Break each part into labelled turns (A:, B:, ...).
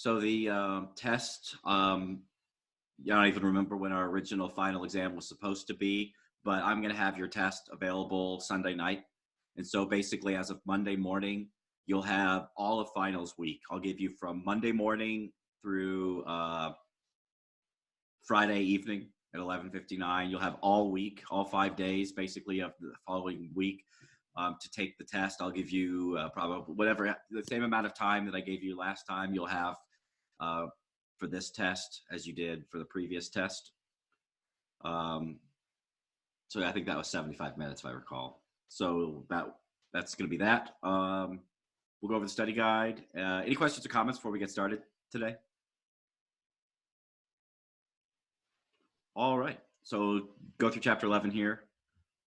A: So the test, I don't even remember when our original final exam was supposed to be, but I'm going to have your test available Sunday night. And so basically, as of Monday morning, you'll have all of finals week. I'll give you from Monday morning through Friday evening at 11:59. You'll have all week, all 5 days, basically of the following week to take the test. I'll give you probably whatever the same amount of time that I gave you last time. You'll have uh, for this test as you did for the previous test. So I think that was 75 minutes, if I recall. So that's going to be that. We'll go over the study guide. Any questions or comments before we get started today? All right. So go through chapter 11 here,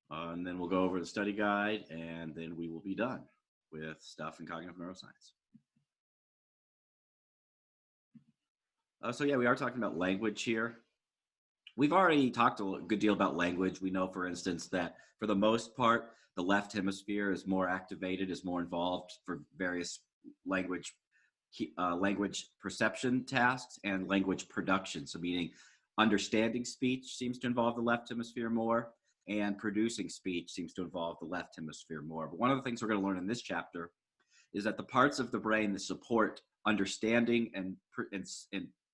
A: and then we'll go over the study guide, and then we will be done with stuff in cognitive neuroscience. So yeah, we are talking about language here. We've already talked a good deal about language. We know, for instance, that for the most part, the left hemisphere is more activated, is more involved for various language perception tasks and language production. So meaning understanding speech seems to involve the left hemisphere more, and producing speech seems to involve the left hemisphere more. But one of the things we're going to learn in this chapter is that the parts of the brain that support understanding and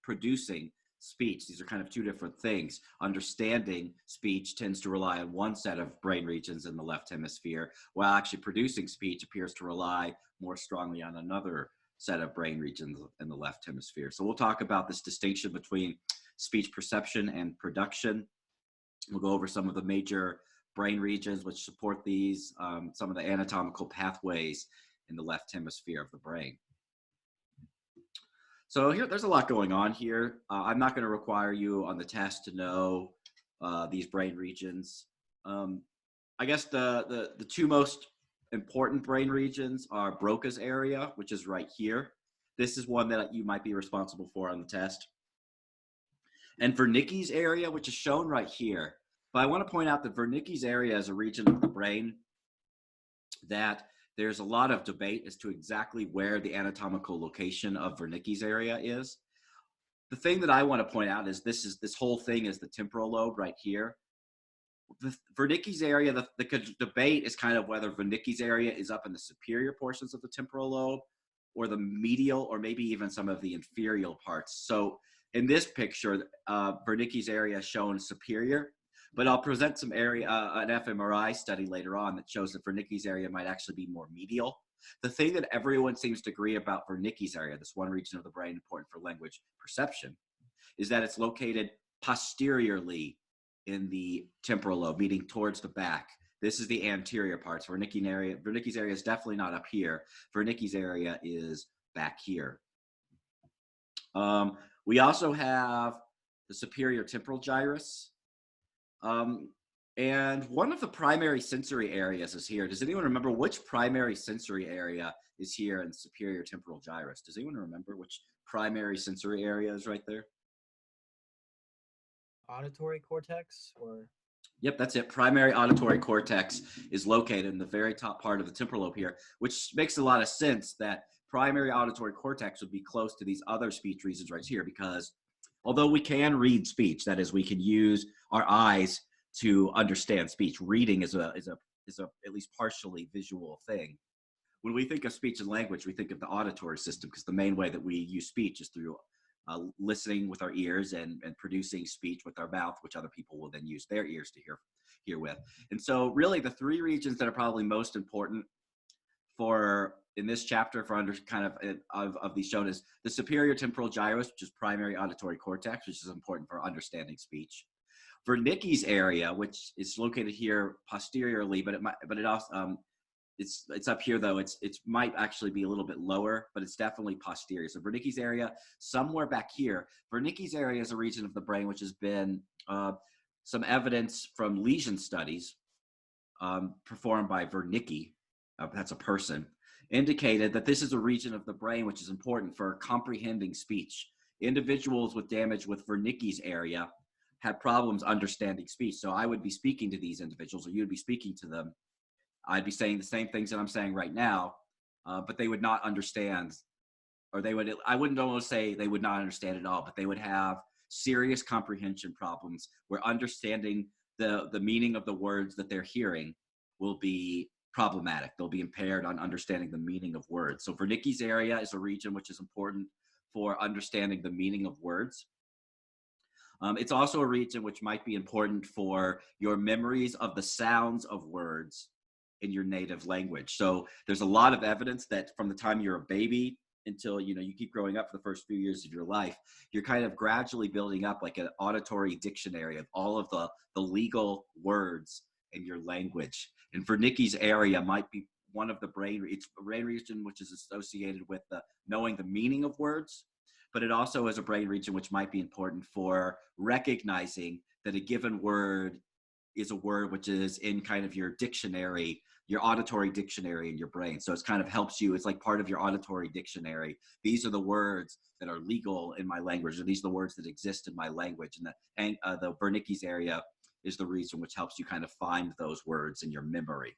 A: producing speech, these are kind of two different things. Understanding speech tends to rely on one set of brain regions in the left hemisphere, while actually producing speech appears to rely more strongly on another set of brain regions in the left hemisphere. So we'll talk about this distinction between speech perception and production. We'll go over some of the major brain regions which support these, some of the anatomical pathways in the left hemisphere of the brain. So here, there's a lot going on here. I'm not going to require you on the test to know these brain regions. I guess the two most important brain regions are Broca's area, which is right here. This is one that you might be responsible for on the test. And Wernicke's area, which is shown right here. But I want to point out that Wernicke's area is a region of the brain that there's a lot of debate as to exactly where the anatomical location of Wernicke's area is. The thing that I want to point out is this whole thing is the temporal lobe right here. The Wernicke's area, the debate is kind of whether Wernicke's area is up in the superior portions of the temporal lobe or the medial or maybe even some of the inferior parts. So in this picture, Wernicke's area is shown superior, but I'll present some area, an fMRI study later on that shows that Wernicke's area might actually be more medial. The thing that everyone seems to agree about Wernicke's area, this one region of the brain important for language perception, is that it's located posteriorly in the temporal lobe, meaning towards the back. This is the anterior parts. Wernicke's area is definitely not up here. Wernicke's area is back here. We also have the superior temporal gyrus. And one of the primary sensory areas is here. Does anyone remember which primary sensory area is here in the superior temporal gyrus? Does anyone remember which primary sensory area is right there?
B: Auditory cortex, or?
A: Yep, that's it. Primary auditory cortex is located in the very top part of the temporal lobe here, which makes a lot of sense that primary auditory cortex would be close to these other speech regions right here, because although we can read speech, that is, we can use our eyes to understand speech. Reading is a at least partially visual thing. When we think of speech and language, we think of the auditory system, because the main way that we use speech is through listening with our ears and producing speech with our mouth, which other people will then use their ears to hear with. And so really the three regions that are probably most important for in this chapter for under kind of these shown is the superior temporal gyrus, which is primary auditory cortex, which is important for understanding speech. Wernicke's area, which is located here posteriorly, but it also it's up here though. It might actually be a little bit lower, but it's definitely posterior. So Wernicke's area, somewhere back here. Wernicke's area is a region of the brain which has been some evidence from lesion studies performed by Wernicke, that's a person, indicated that this is a region of the brain which is important for comprehending speech. Individuals with damage with Wernicke's area had problems understanding speech. So I would be speaking to these individuals, or you'd be speaking to them. I'd be saying the same things that I'm saying right now, but they would not understand or they would, I wouldn't almost say they would not understand at all, but they would have serious comprehension problems where understanding the meaning of the words that they're hearing will be problematic. They'll be impaired on understanding the meaning of words. So Wernicke's area is a region which is important for understanding the meaning of words. It's also a region which might be important for your memories of the sounds of words in your native language. So there's a lot of evidence that from the time you're a baby until you keep growing up for the first few years of your life, you're kind of gradually building up like an auditory dictionary of all of the legal words in your language. And Wernicke's area might be one of the it's a brain region which is associated with knowing the meaning of words, but it also is a brain region which might be important for recognizing that a given word is a word which is in kind of your dictionary, your auditory dictionary in your brain. So it's kind of helps you, it's like part of your auditory dictionary. These are the words that are legal in my language, or these are the words that exist in my language. And the Wernicke's area is the region which helps you kind of find those words in your memory.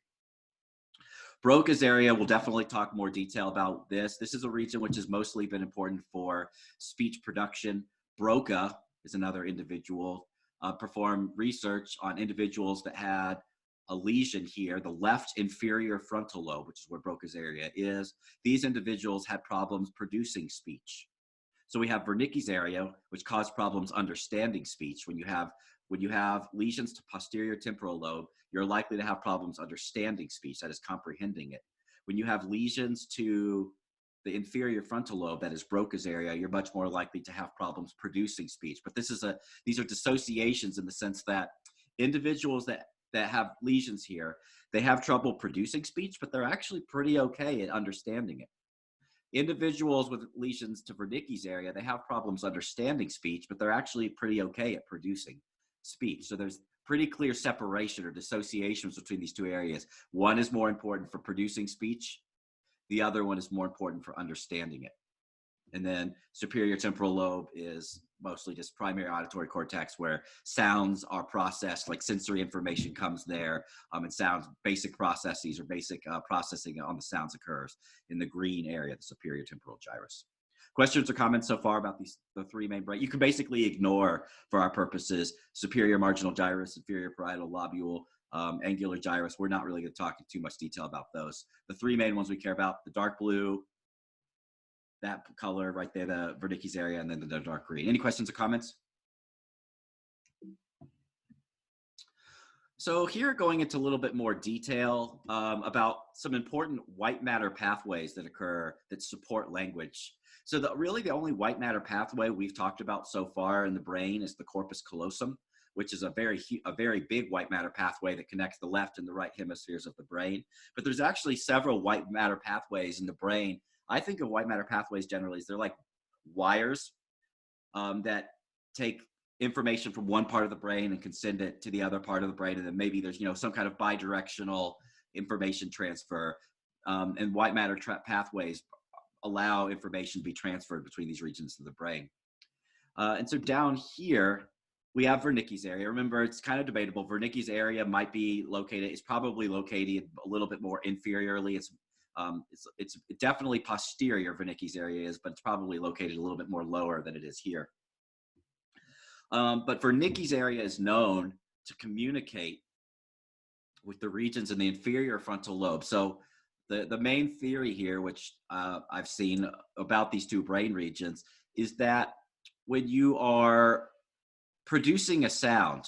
A: Broca's area, we'll definitely talk more detail about this. This is a region which has mostly been important for speech production. Broca is another individual, performed research on individuals that had a lesion here, the left inferior frontal lobe, which is where Broca's area is. These individuals had problems producing speech. So we have Wernicke's area, which caused problems understanding speech. When you have lesions to posterior temporal lobe, you're likely to have problems understanding speech, that is comprehending it. When you have lesions to the inferior frontal lobe, that is Broca's area, you're much more likely to have problems producing speech. But these are dissociations in the sense that individuals that have lesions here, they have trouble producing speech, but they're actually pretty okay at understanding it. Individuals with lesions to Wernicke's area, they have problems understanding speech, but they're actually pretty okay at producing speech. So there's pretty clear separation or dissociations between these two areas. One is more important for producing speech. The other one is more important for understanding it. And then superior temporal lobe is mostly just primary auditory cortex, where sounds are processed, like sensory information comes there, and sounds, basic processes or basic processing on the sounds occurs in the green area, the superior temporal gyrus. Questions or comments so far about the three main brain? You can basically ignore, for our purposes, superior marginal gyrus, inferior parietal lobule, angular gyrus. We're not really going to talk in too much detail about those. The three main ones we care about: the dark blue, that color right there, the Wernicke's area, and then the dark green. Any questions or comments? So here, going into a little bit more detail about some important white matter pathways that occur that support language. So really the only white matter pathway we've talked about so far in the brain is the corpus callosum, which is a very big white matter pathway that connects the left and the right hemispheres of the brain. But there's actually several white matter pathways in the brain. I think of white matter pathways generally as they're like wires that take information from one part of the brain and can send it to the other part of the brain. And then maybe there's, some kind of bidirectional information transfer. And white matter pathways allow information to be transferred between these regions of the brain. And so down here, we have Wernicke's area. Remember, it's kind of debatable. Wernicke's area might be located, it's probably located a little bit more inferiorly. It's definitely posterior, Wernicke's area is, but it's probably located a little bit more lower than it is here. But Wernicke's area is known to communicate with the regions in the inferior frontal lobe. So the main theory here, which I've seen about these two brain regions, is that when you are producing a sound,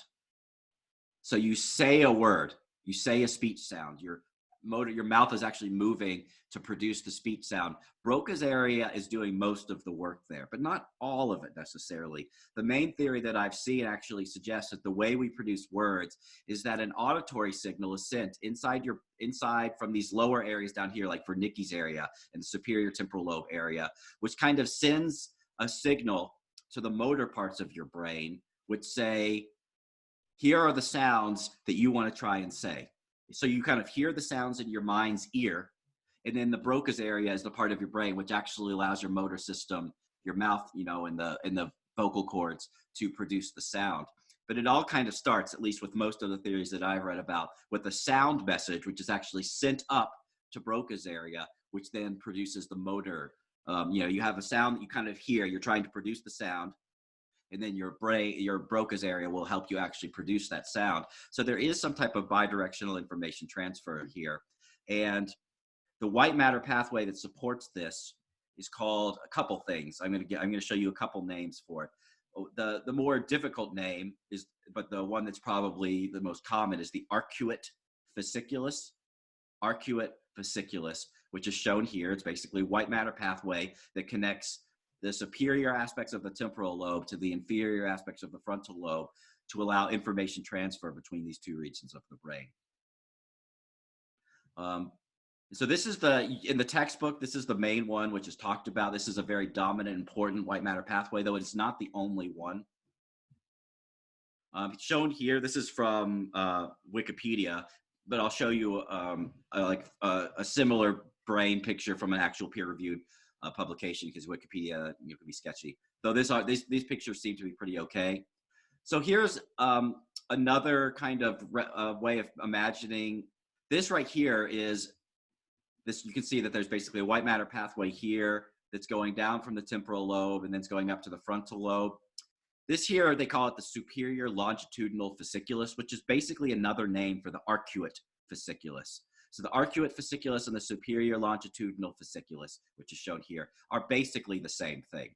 A: so you say a word, you say a speech sound, your mouth is actually moving to produce the speech sound. Broca's area is doing most of the work there, but not all of it necessarily. The main theory that I've seen actually suggests that the way we produce words is that an auditory signal is sent inside from these lower areas down here, like Wernicke's area and the superior temporal lobe area, which kind of sends a signal to the motor parts of your brain, which say, here are the sounds that you want to try and say. So you kind of hear the sounds in your mind's ear, and then the Broca's area is the part of your brain which actually allows your motor system, your mouth, and the vocal cords to produce the sound. But it all kind of starts, at least with most of the theories that I've read about, with a sound message which is actually sent up to Broca's area, which then produces the motor You have a sound that you kind of hear, you're trying to produce the sound, and then your brain, your Broca's area will help you actually produce that sound. So there is some type of bidirectional information transfer here. And the white matter pathway that supports this is called a couple things. I'm going to show you a couple names for it. The more difficult name is, but the one that's probably the most common is the arcuate fasciculus. Arcuate fasciculus, which is shown here. It's basically white matter pathway that connects the superior aspects of the temporal lobe to the inferior aspects of the frontal lobe to allow information transfer between these two regions of the brain. So this is in the textbook, this is the main one, which is talked about. This is a very dominant, important white matter pathway, though it's not the only one. Shown here, this is from Wikipedia, but I'll show you a similar brain picture from an actual peer-reviewed publication, because Wikipedia can be sketchy. Though these pictures seem to be pretty okay. So here's another kind of way of imagining this. Right here is this. You can see that there's basically a white matter pathway here that's going down from the temporal lobe and then it's going up to the frontal lobe. This here, they call it the superior longitudinal fasciculus, which is basically another name for the arcuate fasciculus. So the arcuate fasciculus and the superior longitudinal fasciculus, which is shown here, are basically the same thing.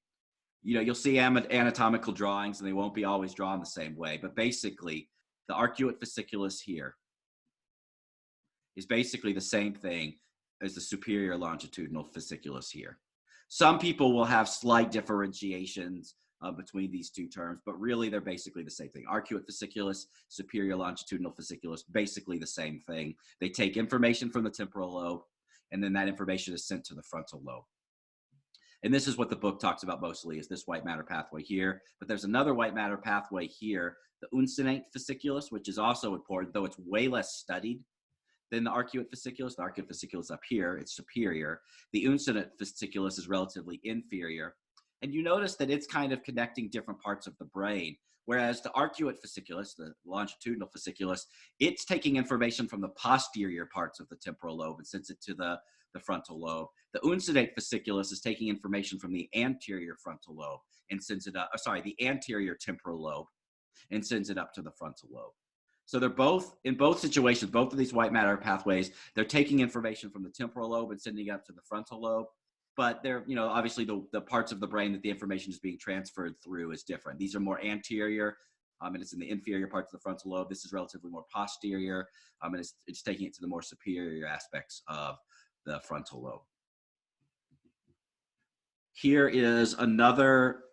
A: You'll see anatomical drawings and they won't be always drawn the same way, but basically the arcuate fasciculus here is basically the same thing as the superior longitudinal fasciculus here. Some people will have slight differentiations between these two terms, but really they're basically the same thing. Arcuate fasciculus, superior longitudinal fasciculus, basically the same thing. They take information from the temporal lobe, and then that information is sent to the frontal lobe. And this is what the book talks about mostly, is this white matter pathway here. But there's another white matter pathway here, the uncinate fasciculus, which is also important, though it's way less studied than the arcuate fasciculus. The arcuate fasciculus up here, it's superior. The uncinate fasciculus is relatively inferior. And you notice that it's kind of connecting different parts of the brain. Whereas the arcuate fasciculus, the longitudinal fasciculus, it's taking information from the posterior parts of the temporal lobe and sends it to the frontal lobe. The uncinate fasciculus is taking information from the anterior frontal lobe and sends it up, the anterior temporal lobe, and sends it up to the frontal lobe. So they're both, in both situations, both of these white matter pathways, they're taking information from the temporal lobe and sending it up to the frontal lobe. But they're, obviously the parts of the brain that the information is being transferred through is different. These are more anterior, and it's in the inferior parts of the frontal lobe. This is relatively more posterior, and it's taking it to the more superior aspects of the frontal lobe. Here is another,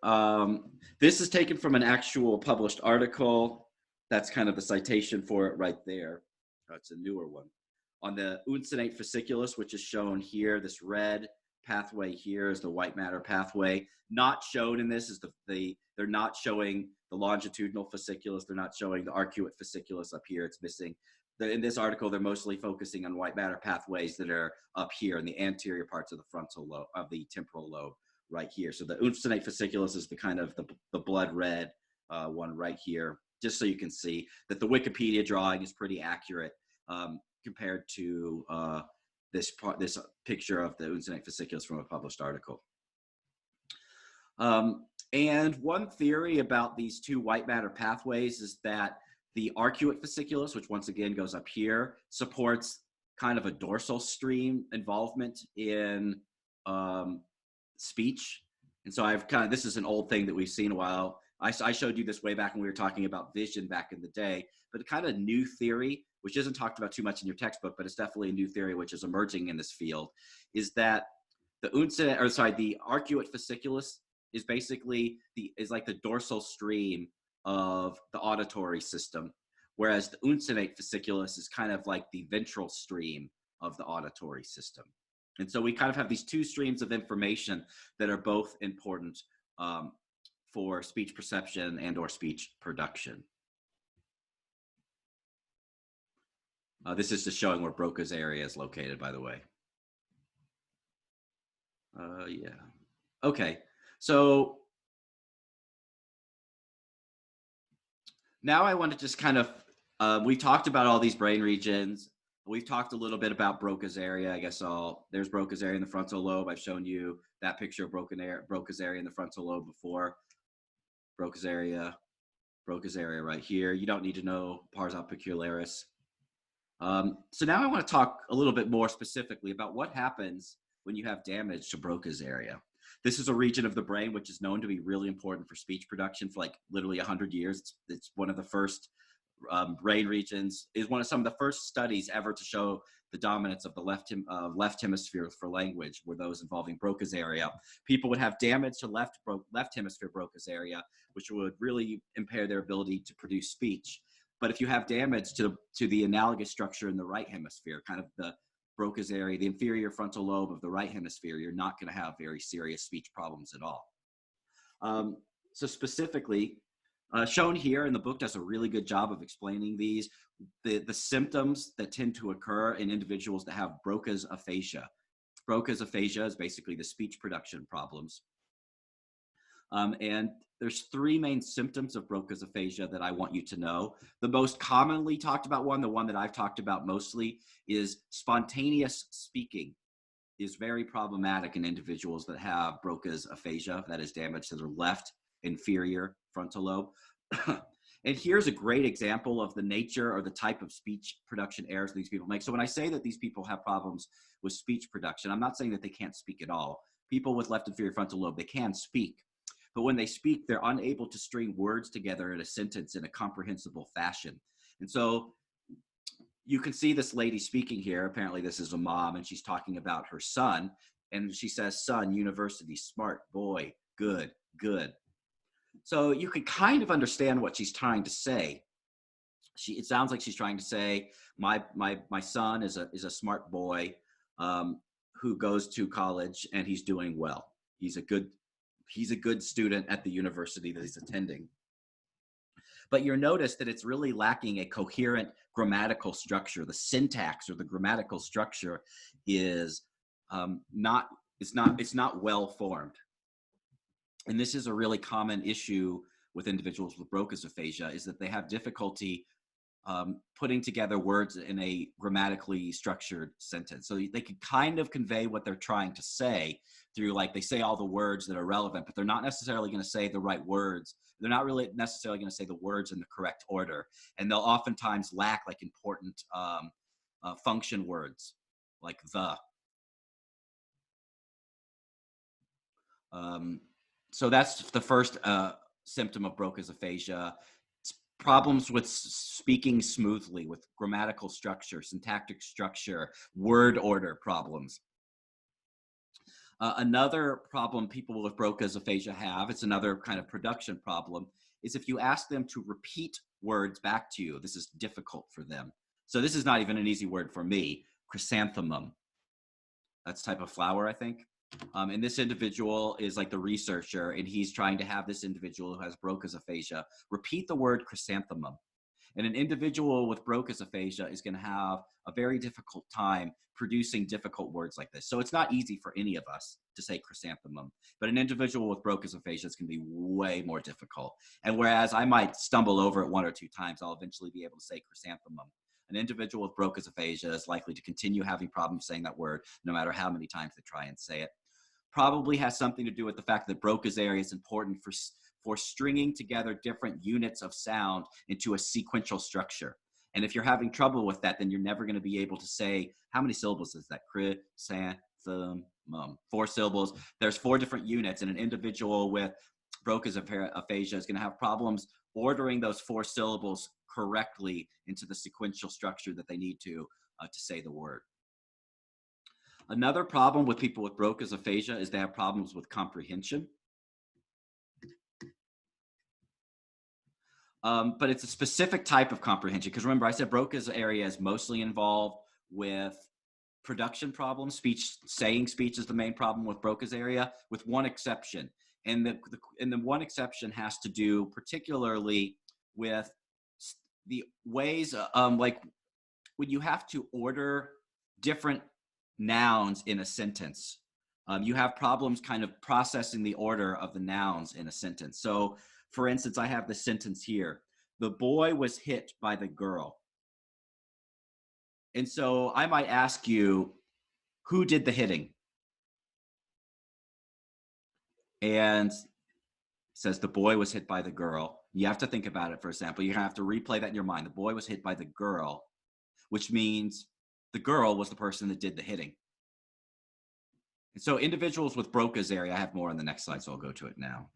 A: this is taken from an actual published article. That's kind of the citation for it right there. It's a newer one. On the uncinate fasciculus, which is shown here, this red pathway here is the white matter pathway. Not shown in this is they're not showing the longitudinal fasciculus. They're not showing the arcuate fasciculus up here. It's missing. In this article, they're mostly focusing on white matter pathways that are up here in the anterior parts of the frontal lobe, of the temporal lobe right here. So the uncinate fasciculus is the kind of the blood red one right here, just so you can see that the Wikipedia drawing is pretty accurate compared to this picture of the uncinate fasciculus from a published article. And one theory about these two white matter pathways is that the arcuate fasciculus, which once again goes up here, supports kind of a dorsal stream involvement in speech. And so this is an old thing that we've seen a while. I showed you this way back when we were talking about vision back in the day, but a kind of new theory, which isn't talked about too much in your textbook, but it's definitely a new theory which is emerging in this field, is that the arcuate fasciculus is basically like the dorsal stream of the auditory system, whereas the uncinate fasciculus is kind of like the ventral stream of the auditory system. And so we kind of have these two streams of information that are both important for speech perception and or speech production. This is just showing where Broca's area is located, by the way. Yeah. Okay. So now I want to just kind of, we talked about all these brain regions. we've talked a little bit about Broca's area. I guess there's Broca's area in the frontal lobe. I've shown you that picture of Broca's area in the frontal lobe before. Broca's area right here. You don't need to know pars opercularis. So now I want to talk a little bit more specifically about what happens when you have damage to Broca's area. This is a region of the brain which is known to be really important for speech production for like literally 100 years. It's one of the first brain regions, is some of the first studies ever to show the dominance of the left hemisphere for language were those involving Broca's area. People would have damage to left hemisphere Broca's area, which would really impair their ability to produce speech. But if you have damage to the analogous structure in the right hemisphere, kind of the Broca's area, the inferior frontal lobe of the right hemisphere, you're not going to have very serious speech problems at all. So specifically, shown here in the book does a really good job of explaining these, the symptoms that tend to occur in individuals that have Broca's aphasia. Broca's aphasia is basically the speech production problems. And there's three main symptoms of Broca's aphasia that I want you to know. The most commonly talked about one, the one that I've talked about mostly, is spontaneous speaking is very problematic in individuals that have Broca's aphasia, that is damage to their left inferior frontal lobe. And here's a great example of the nature or the type of speech production errors these people make. So when I say that these people have problems with speech production, I'm not saying that they can't speak at all. People with left inferior frontal lobe, they can speak. But when they speak, they're unable to string words together in a sentence in a comprehensible fashion. And so you can see this lady speaking here. Apparently this is a mom, and she's talking about her son. And she says, son, university, smart, boy, good, good. So you can kind of understand what she's trying to say. It sounds like she's trying to say, my son is a smart boy who goes to college and he's doing well. He's a good student at the university that he's attending. But you'll notice that it's really lacking a coherent grammatical structure. The syntax or the grammatical structure is not well formed. And this is a really common issue with individuals with Broca's aphasia, is that they have difficulty putting together words in a grammatically structured sentence. So they can kind of convey what they're trying to say through, like, they say all the words that are relevant, but they're not necessarily going to say the right words. They're not really necessarily going to say the words in the correct order. And they'll oftentimes lack like important function words, like the. So that's the first symptom of Broca's aphasia. It's problems with speaking smoothly, with grammatical structure, syntactic structure, word order problems. Another problem people with Broca's aphasia have, it's another kind of production problem, is if you ask them to repeat words back to you, this is difficult for them. So this is not even an easy word for me, chrysanthemum. That's a type of flower, I think. And this individual is like the researcher, and he's trying to have this individual who has Broca's aphasia repeat the word chrysanthemum. And an individual with Broca's aphasia is going to have a very difficult time producing difficult words like this. So it's not easy for any of us to say chrysanthemum, but an individual with Broca's aphasia is going to be way more difficult. And whereas I might stumble over it one or two times, I'll eventually be able to say chrysanthemum. An individual with Broca's aphasia is likely to continue having problems saying that word no matter how many times they try and say it. Probably has something to do with the fact that Broca's area is important for stringing together different units of sound into a sequential structure. And if you're having trouble with that, then you're never going to be able to say, how many syllables is that? Chrysanthemum. 4 syllables. There's 4 different units, and an individual with Broca's aphasia is going to have problems ordering those 4 syllables correctly into the sequential structure that they need to say the word. Another problem with people with Broca's aphasia is they have problems with comprehension. But it's a specific type of comprehension, because remember I said Broca's area is mostly involved with production problems. Saying speech is the main problem with Broca's area, with one exception. And the one exception has to do particularly with the ways, like when you have to order different nouns in a sentence. You have problems kind of processing the order of the nouns in a sentence. So for instance, I have this sentence here. The boy was hit by the girl. And so I might ask you, who did the hitting? And it says the boy was hit by the girl. You have to think about it for example. You have to replay that in your mind. The boy was hit by the girl, which means the girl was the person that did the hitting. And so individuals with Broca's area, I have more on the next slide, so I'll go to it now.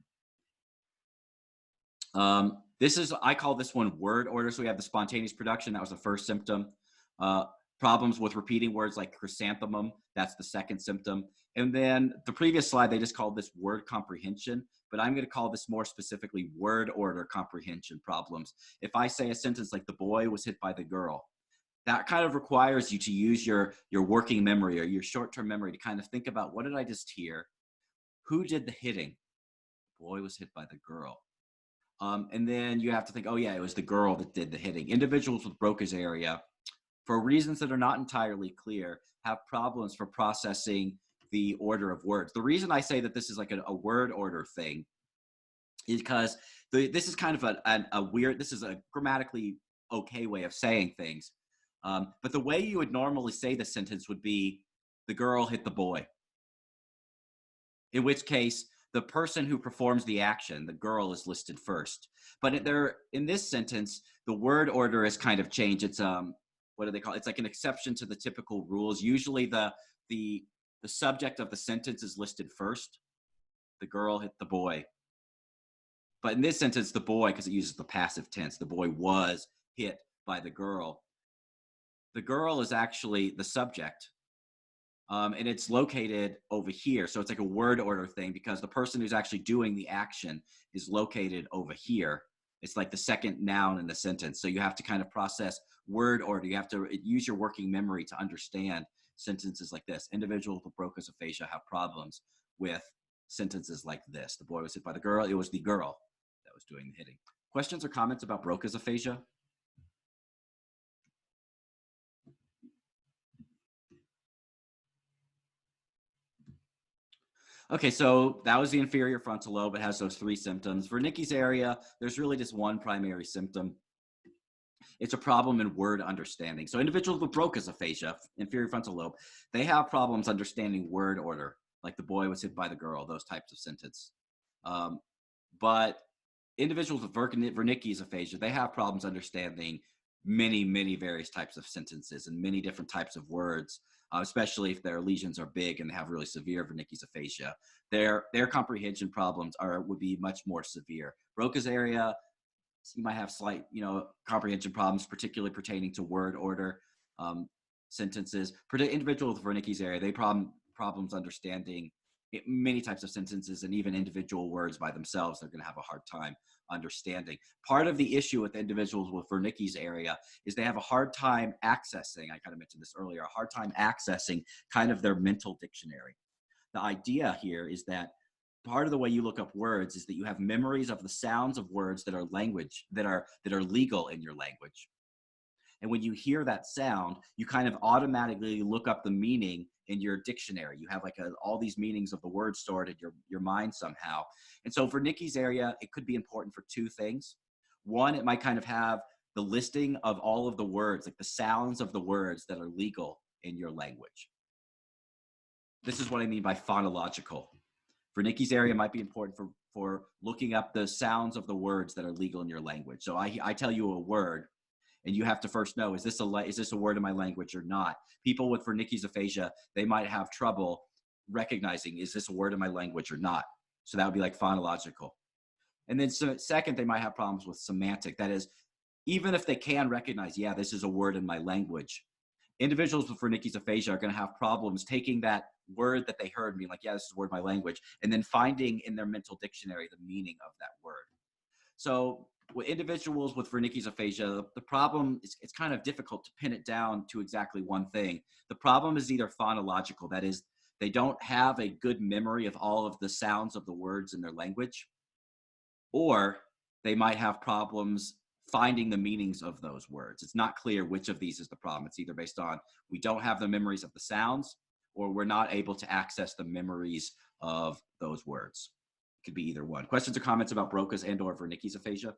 A: This is, I call this one word order. So we have the spontaneous production. That was the first symptom. Uh, Problems with repeating words like chrysanthemum. That's the second symptom. And then the previous slide, they just called this word comprehension, but I'm going to call this more specifically word order comprehension problems. If I say a sentence like the boy was hit by the girl, that kind of requires you to use your working memory or your short-term memory to kind of think about, what did I just hear? Who did the hitting? The boy was hit by the girl. And then you have to think, oh yeah, it was the girl that did the hitting. Individuals with Broca's area, for reasons that are not entirely clear, have problems for processing the order of words. The reason I say that this is like a word order thing is because this is kind of a weird, this is a grammatically okay way of saying things. But the way you would normally say the sentence would be, the girl hit the boy. In which case, the person who performs the action, the girl, is listed first. But in this sentence, the word order is kind of changed. It's what do they call it? It's like an exception to the typical rules. Usually the subject of the sentence is listed first. The girl hit the boy. But in this sentence, the boy, because it uses the passive tense, the boy was hit by the girl. The girl is actually the subject. And it's located over here. So it's like a word order thing because the person who's actually doing the action is located over here. It's like the second noun in the sentence. So you have to kind of process word order. You have to use your working memory to understand sentences like this. Individuals with Broca's aphasia have problems with sentences like this. The boy was hit by the girl. It was the girl that was doing the hitting. Questions or comments about Broca's aphasia? Okay, so that was the inferior frontal lobe. It has those three symptoms. Wernicke's area, there's really just one primary symptom. It's a problem in word understanding. So individuals with Broca's aphasia, inferior frontal lobe, they have problems understanding word order, like the boy was hit by the girl, those types of sentence. But individuals with Wernicke's aphasia, they have problems understanding many various types of sentences and many different types of words, especially if their lesions are big and they have really severe Wernicke's aphasia. Their comprehension problems would be much more severe. Broca's area, you might have slight, comprehension problems, particularly pertaining to word order sentences. For the individual with Wernicke's area, they problems understanding many types of sentences and even individual words by themselves. They're going to have a hard time understanding. Part of the issue with individuals with Wernicke's area is they have a hard time accessing, I kind of mentioned this earlier, a hard time accessing kind of their mental dictionary. The idea here is that part of the way you look up words is that you have memories of the sounds of words that are language, that are legal in your language. And when you hear that sound, you kind of automatically look up the meaning in your dictionary. You have like all these meanings of the word stored in your mind somehow. And so for Wernicke's area, it could be important for two things. One, it might kind of have the listing of all of the words, like the sounds of the words that are legal in your language. This is what I mean by phonological. Wernicke's area might be important for looking up the sounds of the words that are legal in your language. So I tell you a word, and you have to first know, is this a word in my language or not? People with Wernicke's aphasia, they might have trouble recognizing, is this a word in my language or not? So that would be like phonological. And then second, they might have problems with semantic. That is, even if they can recognize, yeah, this is a word in my language, individuals with Wernicke's aphasia are going to have problems taking that word that they heard and being like, yeah, this is a word in my language, and then finding in their mental dictionary the meaning of that word. So with individuals with Wernicke's aphasia, the problem is it's kind of difficult to pin it down to exactly one thing. The problem is either phonological, that is, they don't have a good memory of all of the sounds of the words in their language, or they might have problems finding the meanings of those words. It's not clear which of these is the problem. It's either based on we don't have the memories of the sounds, or we're not able to access the memories of those words. It could be either one. Questions or comments about Broca's and or Wernicke's aphasia?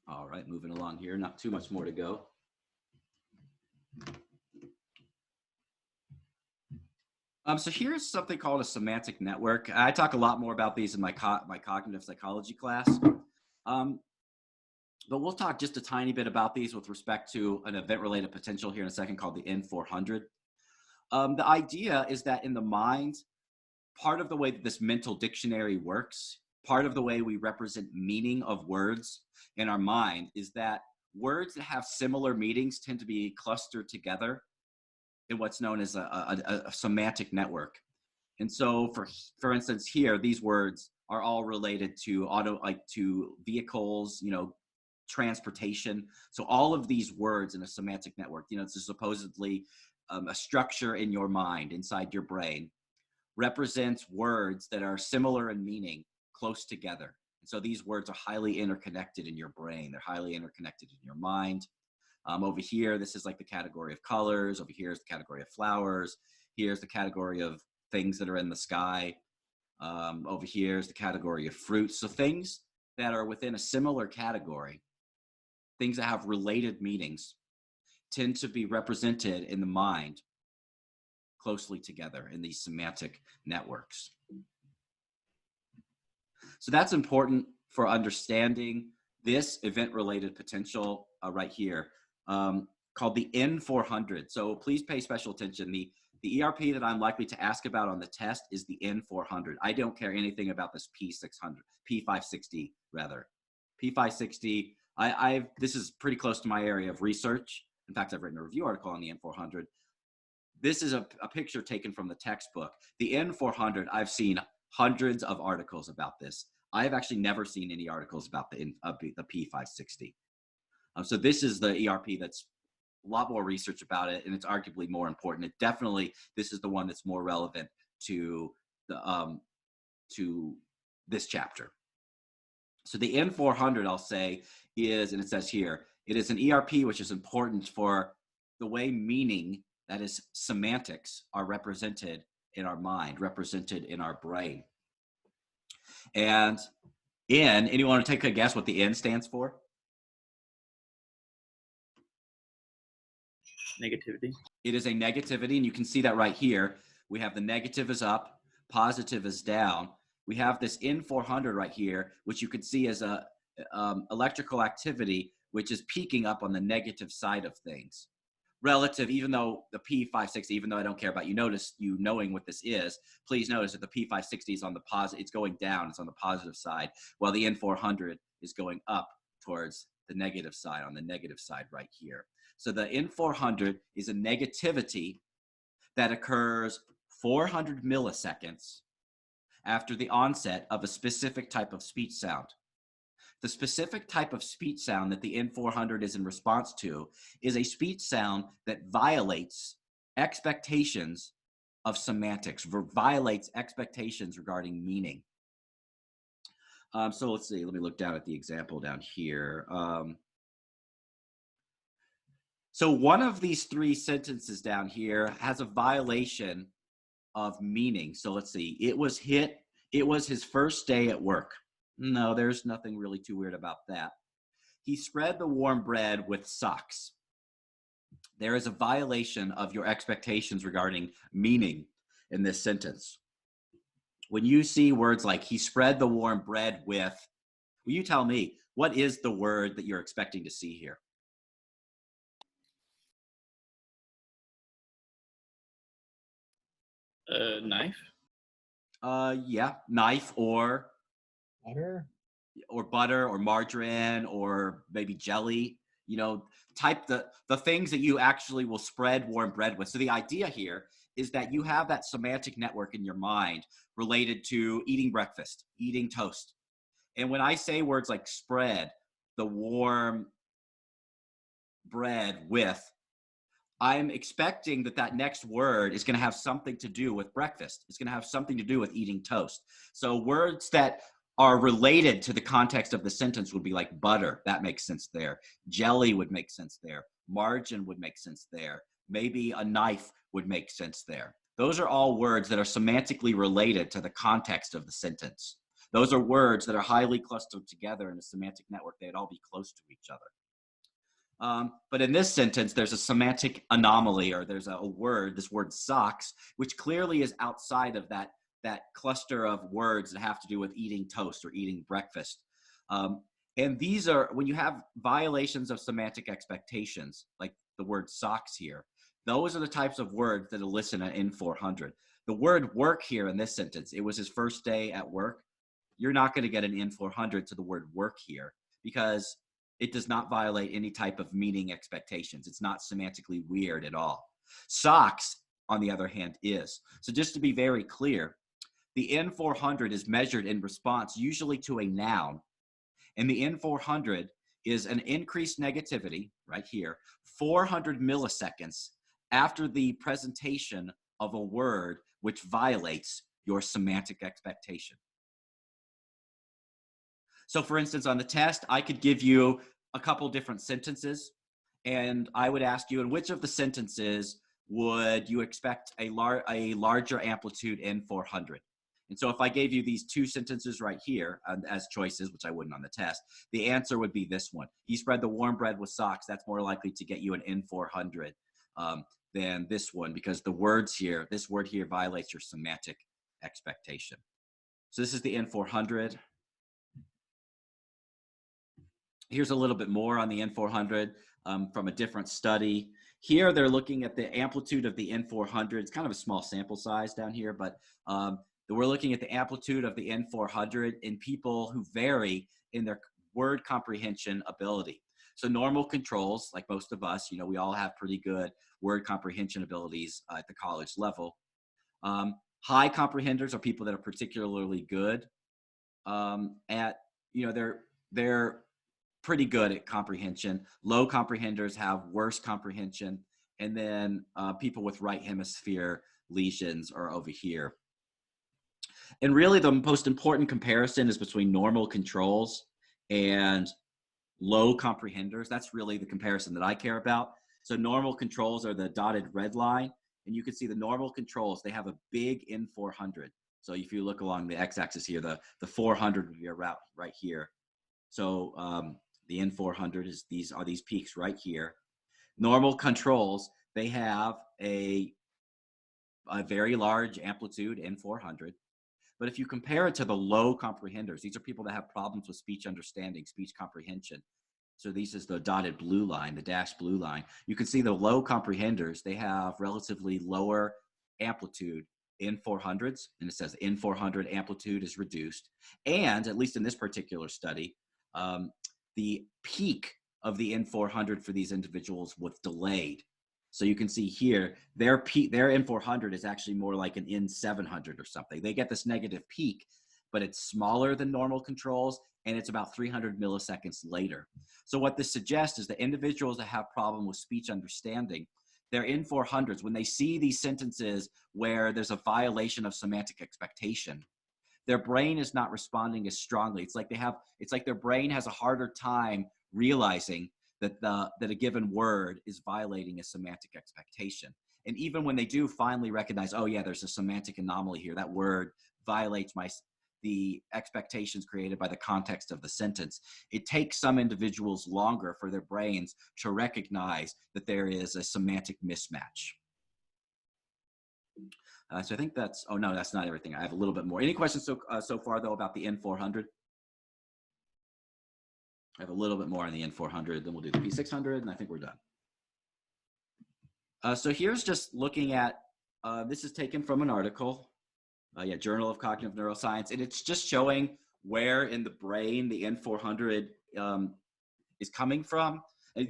A: All right, moving along here, not too much more to go. So here's something called a semantic network. I talk a lot more about these in my cognitive psychology class. Um, but we'll talk just a tiny bit about these with respect to an event-related potential here in a second called the N400. The idea is that in the mind, part of the way that this mental dictionary works, part of the way we represent meaning of words in our mind is that words that have similar meanings tend to be clustered together in what's known as a semantic network. And so for instance, here, these words are all related to to vehicles, transportation. So all of these words in a semantic network, it's supposedly a structure in your mind, inside your brain, represents words that are similar in meaning, close together. And so these words are highly interconnected in your brain. They're highly interconnected in your mind. Over here, this is like the category of colors. Over here is the category of flowers. Here's the category of things that are in the sky. Over here is the category of fruits. So things that are within a similar category, things that have related meanings, tend to be represented in the mind closely together in these semantic networks. So that's important for understanding this event-related potential right here, called the N400. So please pay special attention. The ERP that I'm likely to ask about on the test is the N400. I don't care anything about this P560 rather. P560, this is pretty close to my area of research. In fact, I've written a review article on the N400. This is a picture taken from the textbook. The N400, I've seen hundreds of articles about this. I have actually never seen any articles about the P560. So this is the ERP that's a lot more research about it, and it's arguably more important. This is the one that's more relevant to this chapter. So the N400, I'll say, is, and it says here, it is an ERP which is important for the way meaning, that is semantics, are represented in our mind, represented in our brain. And anyone want to take a guess what the N stands for?
B: Negativity.
A: It is a negativity, and you can see that right here. We have the negative is up, positive is down. We have this N400 right here, which you can see as a electrical activity, which is peaking up on the negative side of things. Relative, even though the P560, even though I don't care about you knowing what this is, please notice that the P560 is on the positive, it's going down, it's on the positive side, while the N400 is going up towards the negative side, on the negative side right here. So the N400 is a negativity that occurs 400 milliseconds after the onset of a specific type of speech sound. The specific type of speech sound that the N400 is in response to is a speech sound that violates expectations of semantics, violates expectations regarding meaning. So let's see, let me look down at the example down here. So one of these three sentences down here has a violation of meaning. So let's see, it was his first day at work. No, there's nothing really too weird about that. He spread the warm bread with socks. There is a violation of your expectations regarding meaning in this sentence. When you see words like he spread the warm bread with, will you tell me, what is the word that you're expecting to see here?
B: Knife.
A: Yeah, knife or
B: Butter.
A: butter or margarine or maybe jelly, type the things that you actually will spread warm bread with. So the idea here is that you have that semantic network in your mind related to eating breakfast, eating toast. And when I say words like spread the warm bread with, I'm expecting that next word is going to have something to do with breakfast. It's going to have something to do with eating toast. So words that are related to the context of the sentence would be like butter. That makes sense there. Jelly would make sense there. Margin would make sense there. Maybe a knife would make sense there. Those are all words that are semantically related to the context of the sentence. Those are words that are highly clustered together in a semantic network. They'd all be close to each other. But in this sentence, there's a semantic anomaly, or there's a word, this word socks, which clearly is outside of that cluster of words that have to do with eating toast or eating breakfast. And these are, when you have violations of semantic expectations, like the word socks here, those are the types of words that elicit an N400. The word work here in this sentence, it was his first day at work. You're not going to get an N400 to the word work here because it does not violate any type of meaning expectations. It's not semantically weird at all. Socks, on the other hand, is. So just to be very clear, the N400 is measured in response usually to a noun, and the N400 is an increased negativity, right here, 400 milliseconds after the presentation of a word which violates your semantic expectation. So for instance, on the test, I could give you a couple different sentences, and I would ask you, in which of the sentences would you expect a larger amplitude N400? And so if I gave you these two sentences right here as choices, which I wouldn't on the test, the answer would be this one. He spread the warm bread with socks. That's more likely to get you an N400 than this one, because the words here, this word here violates your semantic expectation. So this is the N400. Here's a little bit more on the N400 from a different study. Here they're looking at the amplitude of the N400. It's kind of a small sample size down here, but we're looking at the amplitude of the N400 in people who vary in their word comprehension ability. So normal controls, like most of us, we all have pretty good word comprehension abilities at the college level. High comprehenders are people that are particularly good at, they're pretty good at comprehension. Low comprehenders have worse comprehension. And then people with right hemisphere lesions are over here. And really the most important comparison is between normal controls and low comprehenders. That's really the comparison that I care about. So normal controls are the dotted red line. And you can see the normal controls, they have a big N400. So if you look along the x-axis here, the 400 would be around right here. So the N400 is these peaks right here. Normal controls, they have a very large amplitude, N400. But if you compare it to the low comprehenders, these are people that have problems with speech understanding, speech comprehension. So this is the dotted blue line, the dashed blue line. You can see the low comprehenders, they have relatively lower amplitude N400s, and it says N400 amplitude is reduced. And at least in this particular study, the peak of the N400 for these individuals was delayed. So you can see here, their N400 is actually more like an N700 or something. They get this negative peak, but it's smaller than normal controls, and it's about 300 milliseconds later. So what this suggests is that individuals that have problem with speech understanding, their N400s, when they see these sentences where there's a violation of semantic expectation, their brain is not responding as strongly. It's like their brain has a harder time realizing that a given word is violating a semantic expectation. And even when they do finally recognize, oh yeah, there's a semantic anomaly here, that word violates the expectations created by the context of the sentence, it takes some individuals longer for their brains to recognize that there is a semantic mismatch. So I think that's, oh no, that's not everything. I have a little bit more. Any questions so far though about the N400? I have a little bit more on the N400, then we'll do the P600, and I think we're done. So here's just looking at, this is taken from an article, Journal of Cognitive Neuroscience, and it's just showing where in the brain the N400 is coming from. And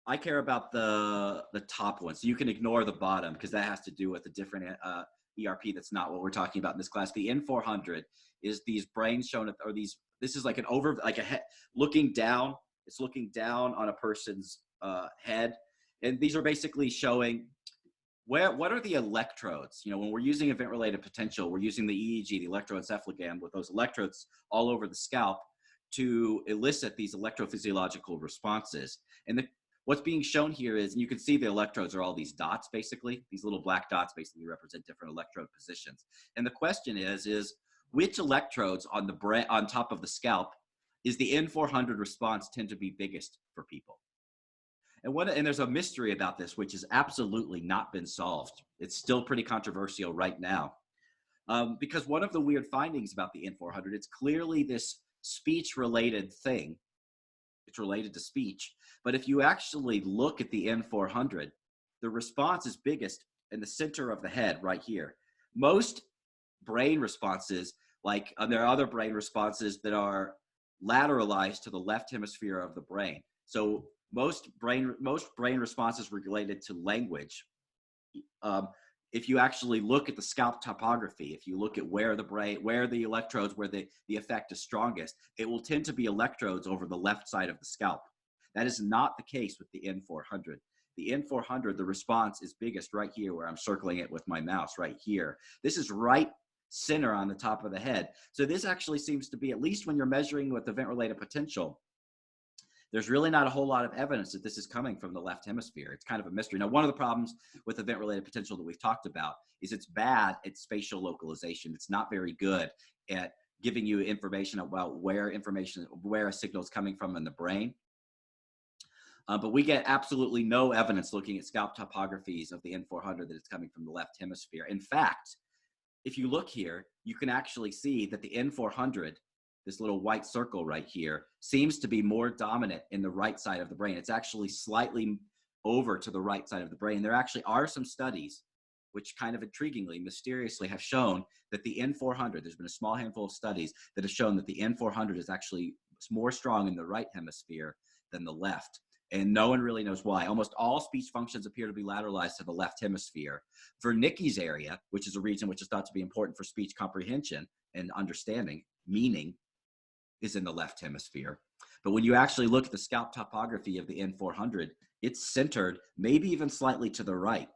A: I care about the top one, so you can ignore the bottom because that has to do with a different ERP. That's not what we're talking about in this class. The N400 is these brains shown, this is like an looking down. It's looking down on a person's head, and these are basically showing what are the electrodes. When we're using event-related potential, we're using the EEG, the electroencephalogram, with those electrodes all over the scalp to elicit these electrophysiological responses. And what's being shown here is, and you can see the electrodes are all these dots, basically. These little black dots basically represent different electrode positions. And the question is which electrodes on the on top of the scalp is the N400 response tend to be biggest for people? And there's a mystery about this, which has absolutely not been solved. It's still pretty controversial right now. Because one of the weird findings about the N400, it's clearly this speech-related thing. It's related to speech. But if you actually look at the N400, the response is biggest in the center of the head right here. Most brain responses, like there are other brain responses that are lateralized to the left hemisphere of the brain. So most brain responses related to language. If you actually look at the scalp topography, if you look at where the electrodes, where the effect is strongest, it will tend to be electrodes over the left side of the scalp. That is not the case with the N400. The N400, the response is biggest right here where I'm circling it with my mouse right here. This is right center on the top of the head. So this actually seems to be, at least when you're measuring with event-related potential, there's really not a whole lot of evidence that this is coming from the left hemisphere. It's kind of a mystery. Now, one of the problems with event-related potential that we've talked about is it's bad at spatial localization. It's not very good at giving you information about where a signal is coming from in the brain. But we get absolutely no evidence looking at scalp topographies of the N400 that it's coming from the left hemisphere. In fact, if you look here, you can actually see that the N400, this little white circle right here, seems to be more dominant in the right side of the brain. It's actually slightly over to the right side of the brain. There actually are some studies which kind of intriguingly, mysteriously have shown that the N400, there's been a small handful of studies that have shown that the N400 is actually more strong in the right hemisphere than the left. And no one really knows why. Almost all speech functions appear to be lateralized to the left hemisphere. Wernicke's area, which is a region which is thought to be important for speech comprehension and understanding, meaning, is in the left hemisphere. But when you actually look at the scalp topography of the N400, it's centered, maybe even slightly to the right.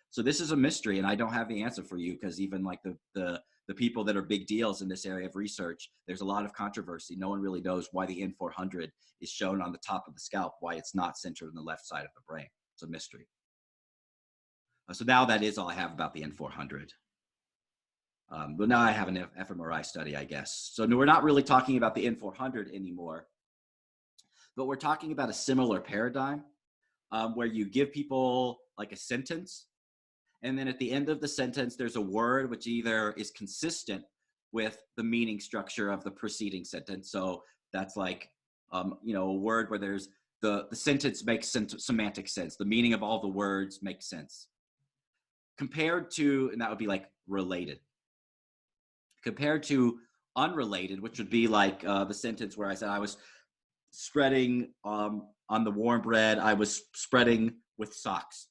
A: So this is a mystery, and I don't have the answer for you, because even like the people that are big deals in this area of research, there's a lot of controversy. No one really knows why the N400 is shown on the top of the scalp, why it's not centered on the left side of the brain. It's a mystery. So now that is all I have about the N400. But now I have an fMRI study, I guess. So we're not really talking about the N400 anymore, but we're talking about a similar paradigm where you give people like a sentence, and then at the end of the sentence, there's a word which either is consistent with the meaning structure of the preceding sentence. So that's like, a word where there's the sentence makes semantic sense. The meaning of all the words makes sense. Compared to, and that would be like related. Compared to unrelated, which would be like the sentence where I said I was spreading on the warm bread, I was spreading with socks.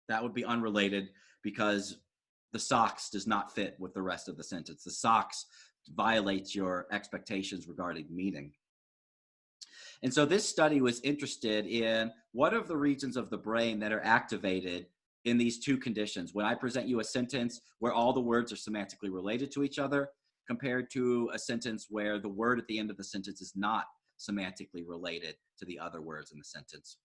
A: That would be unrelated because the socks does not fit with the rest of the sentence. The socks violates your expectations regarding meaning. And so this study was interested in what are the regions of the brain that are activated in these two conditions. When I present you a sentence where all the words are semantically related to each other, compared to a sentence where the word at the end of the sentence is not semantically related to the other words in the sentence.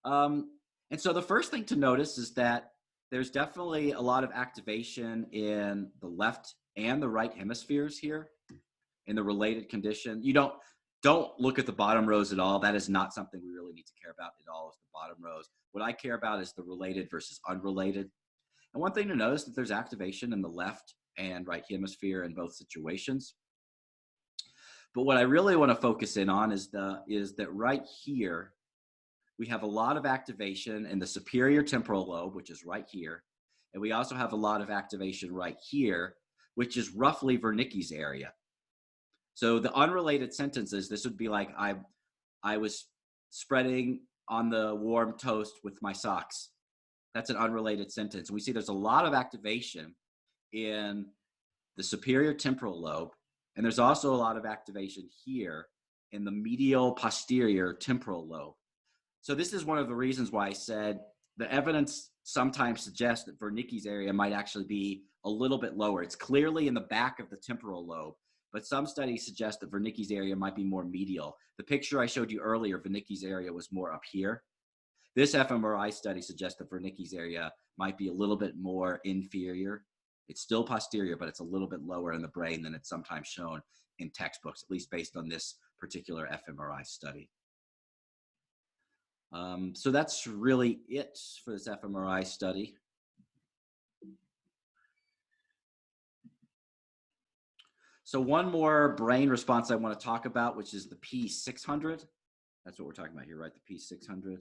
A: And so the first thing to notice is that there's definitely a lot of activation in the left and the right hemispheres here in the related condition. You don't look at the bottom rows at all. That is not something we really need to care about at all, is the bottom rows. What I care about is the related versus unrelated. And one thing to notice is that there's activation in the left and right hemisphere in both situations. But what I really want to focus in on is that right here, we have a lot of activation in the superior temporal lobe, which is right here. And we also have a lot of activation right here, which is roughly Wernicke's area. So the unrelated sentences, this would be like, I was spreading on the warm toast with my socks. That's an unrelated sentence. We see there's a lot of activation in the superior temporal lobe. And there's also a lot of activation here in the medial posterior temporal lobe. So this is one of the reasons why I said the evidence sometimes suggests that Wernicke's area might actually be a little bit lower. It's clearly in the back of the temporal lobe, but some studies suggest that Wernicke's area might be more medial. The picture I showed you earlier, Wernicke's area was more up here. This fMRI study suggests that Wernicke's area might be a little bit more inferior. It's still posterior, but it's a little bit lower in the brain than it's sometimes shown in textbooks, at least based on this particular fMRI study. So that's really it for this fMRI study. So one more brain response I want to talk about, which is the P600. That's what we're talking about here, right? The P600.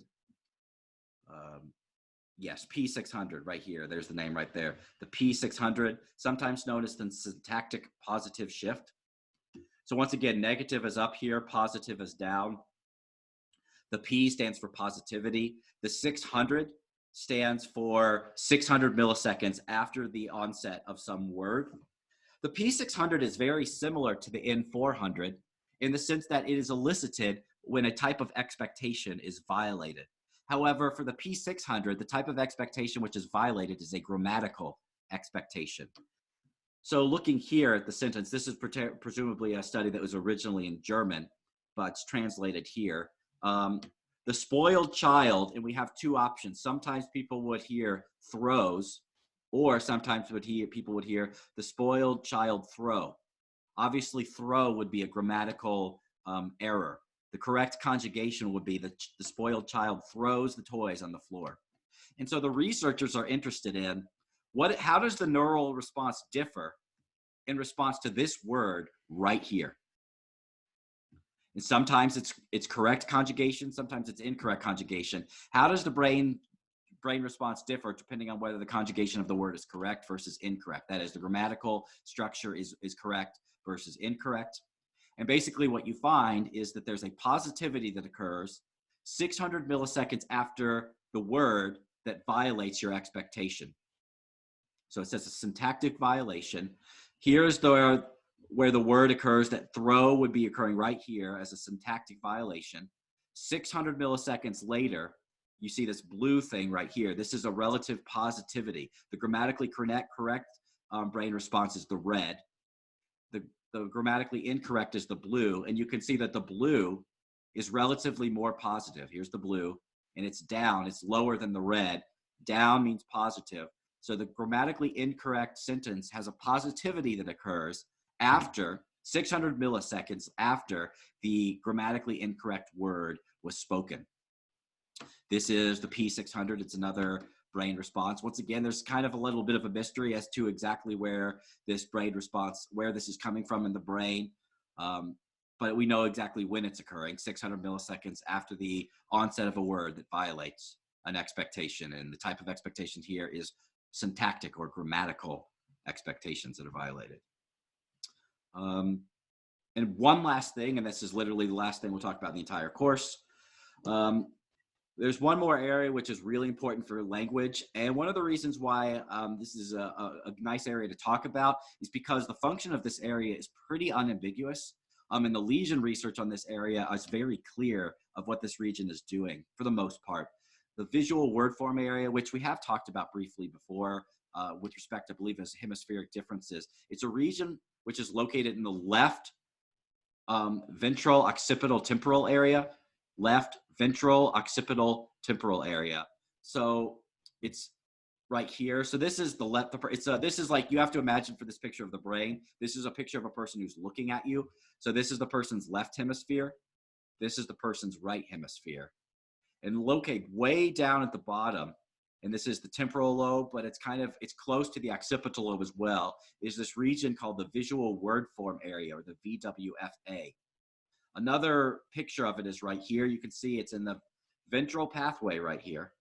A: Yes, P600 right here. There's the name right there. The P600, sometimes known as the syntactic positive shift. So once again, negative is up here, positive is down. The P stands for positivity. The 600 stands for 600 milliseconds after the onset of some word. The P600 is very similar to the N400 in the sense that it is elicited when a type of expectation is violated. However, for the P600, the type of expectation which is violated is a grammatical expectation. So looking here at the sentence, this is presumably a study that was originally in German, but it's translated here. The spoiled child, and we have two options. Sometimes people would hear throws, or sometimes people would hear the spoiled child throw. Obviously, throw would be a grammatical error. The correct conjugation would be the spoiled child throws the toys on the floor. And so the researchers are interested in how does the neural response differ in response to this word right here? And sometimes it's correct conjugation, sometimes it's incorrect conjugation. How does the brain response differ depending on whether the conjugation of the word is correct versus incorrect? That is, the grammatical structure is correct versus incorrect. And basically what you find is that there's a positivity that occurs 600 milliseconds after the word that violates your expectation. So it says a syntactic violation. Here's where the word occurs, that throw would be occurring right here as a syntactic violation. 600 milliseconds later, you see this blue thing right here. This is a relative positivity. The grammatically correct brain response is the red. The grammatically incorrect is the blue. And you can see that the blue is relatively more positive. Here's the blue, and it's down. It's lower than the red. Down means positive. So the grammatically incorrect sentence has a positivity that occurs after 600 milliseconds after the grammatically incorrect word was spoken. This is the P600. It's another brain response. Once again, there's kind of a little bit of a mystery as to exactly where this brain response, where this is coming from in the brain. But we know exactly when it's occurring, 600 milliseconds after the onset of a word that violates an expectation. And the type of expectation here is syntactic or grammatical expectations that are violated. And one last thing, and this is literally the last thing we'll talk about in the entire course. There's one more area which is really important for language. And one of the reasons why this is a nice area to talk about is because the function of this area is pretty unambiguous. And the lesion research on this area is very clear of what this region is doing for the most part. The visual word form area, which we have talked about briefly before with respect, I believe, as hemispheric differences. It's a region which is located in the left ventral occipital temporal area, left ventral occipital temporal area. So it's right here. So this is the left. This is like, you have to imagine for this picture of the brain, this is a picture of a person who's looking at you. So this is the person's left hemisphere. This is the person's right hemisphere. And located way down at the bottom, and this is the temporal lobe, but it's close to the occipital lobe as well, is this region called the visual word form area, or the VWFA. Another picture of it is right here. You can see it's in the ventral pathway right here.